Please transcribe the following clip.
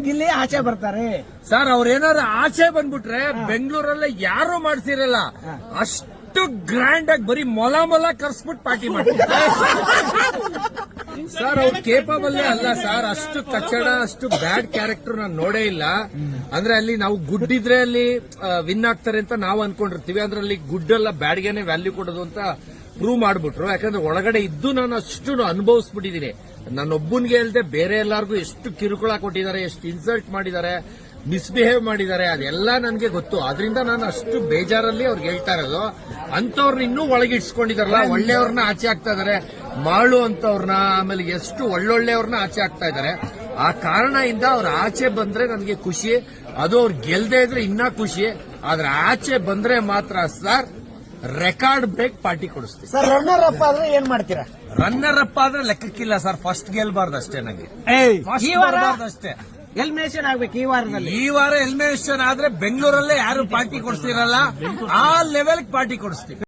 ಗಿಲ್ಲಿ ಆಚೆ ಬರ್ತಾರೆ ಸರ್. ಅವ್ರೇನಾದ್ರು ಆಚೆ ಬಂದ್ಬಿಟ್ರೆ ಬೆಂಗಳೂರಲ್ಲೇ ಯಾರು ಮಾಡ್ಸಿರಲ್ಲ, ಅಷ್ಟು ಗ್ರ್ಯಾಂಡ್ ಆಗಿ ಬರೀ ಮೊಲ ಕರ್ಸ್ಬಿಟ್ಟು ಪಾರ್ಟಿ ಮಾಡ್ತಾರೆ ಸರ್. ಅವ್ರು ಕೇಪಬಲ್ ಅಲ್ಲ ಸರ್, ಅಷ್ಟು ಕಚ್ಚಡ, ಅಷ್ಟು ಬ್ಯಾಡ್ ಕ್ಯಾರೆಕ್ಟರ್ ನಾನು ನೋಡೇ ಇಲ್ಲ. ಅಂದ್ರೆ ಅಲ್ಲಿ ನಾವು ಗುಡ್ ಇದ್ರೆ ಅಲ್ಲಿ ವಿನ್ ಆಗ್ತಾರೆ ಅಂತ ನಾವು ಅನ್ಕೊಂಡಿರ್ತೀವಿ. ಅಂದ್ರೆ ಅಲ್ಲಿ ಗುಡ್ ಎಲ್ಲ ಬ್ಯಾಡ್ಗೆನೆ ವ್ಯಾಲ್ಯೂ ಕೊಡೋದು ಅಂತ ಪ್ರೂವ್ ಮಾಡ್ಬಿಟ್ರು. ಯಾಕಂದ್ರೆ ಒಳಗಡೆ ಇದ್ದು ನಾನು ಅಷ್ಟು ಅನುಭವಿಸ್ಬಿಟ್ಟಿದ್ದೀನಿ. ನನ್ನೊಬ್ಬನ್ಗೆ ಹೇಳ್ದೆ ಬೇರೆ ಎಲ್ಲಾರ್ಗು ಎಷ್ಟು ಕಿರುಕುಳ ಕೊಟ್ಟಿದ್ದಾರೆ, ಎಷ್ಟು ಇನ್ಸಲ್ಟ್ ಮಾಡಿದ್ದಾರೆ, ಮಿಸ್ಬಿಹೇವ್ ಮಾಡಿದ್ದಾರೆ, ಅದೆಲ್ಲ ನನಗೆ ಗೊತ್ತು. ಅದರಿಂದ ನಾನು ಅಷ್ಟು ಬೇಜಾರಲ್ಲಿ ಅವ್ರಿಗೆ ಹೇಳ್ತಾ ಇರೋದು. ಅಂತವ್ರನ್ನ ಇನ್ನೂ ಒಳಗಿಡ್ಸ್ಕೊಂಡಿದಾರಲ್ಲ, ಒಳ್ಳೆಯವ್ರನ್ನ ಆಚೆ ಆಗ್ತಾ ಇದಾರೆ, ಮಾಳು ಅಂತವ್ರನ್ನ, ಆಮೇಲೆ ಎಷ್ಟು ಒಳ್ಳೊಳ್ಳೆಯವ್ರನ್ನ ಆಚೆ ಆಗ್ತಾ ಇದಾರೆ. ಆ ಕಾರಣದಿಂದ ಅವ್ರ ಆಚೆ ಬಂದ್ರೆ ನನಗೆ ಖುಷಿ. ಅದು ಅವ್ರು ಗೆಲ್ದೇ ಇದ್ರೆ ಇನ್ನೂ ಖುಷಿ. ಆದ್ರೆ ಆಚೆ ಬಂದ್ರೆ ಮಾತ್ರ ಸರ್ ರೆಕಾರ್ಡ್ ಬ್ರೇಕ್ ಪಾರ್ಟಿ ಕೊಡಿಸ್ತೀವಿ ಸರ್. ರನ್ನರ್ ಅಪ್ ಆದ್ರೆ ಏನ್ ಮಾಡ್ತೀರಾ? ರನ್ನರ್ ಅಪ್ ಆದ್ರೆ ಲೆಕ್ಕಕ್ಕಿಲ್ಲ ಸರ್, ಫಸ್ಟ್ ಗೆಲ್ಬಾರ್ದು ಅಷ್ಟೇ. ನಂಗೆ ಅಷ್ಟೇ ಎಲಿಮಿನೇಷನ್ ಆಗ್ಬೇಕು ಈ ವಾರದಲ್ಲಿ. ಈ ವಾರ ಎಲಿಮಿನೇಷನ್ ಆದ್ರೆ ಬೆಂಗಳೂರಲ್ಲೇ ಯಾರು ಪಾರ್ಟಿ ಕೊಡಿಸ್ತಿರಲ್ಲ, ಆ ಲೆವೆಲ್ ಪಾರ್ಟಿ ಕೊಡಿಸ್ತೀವಿ.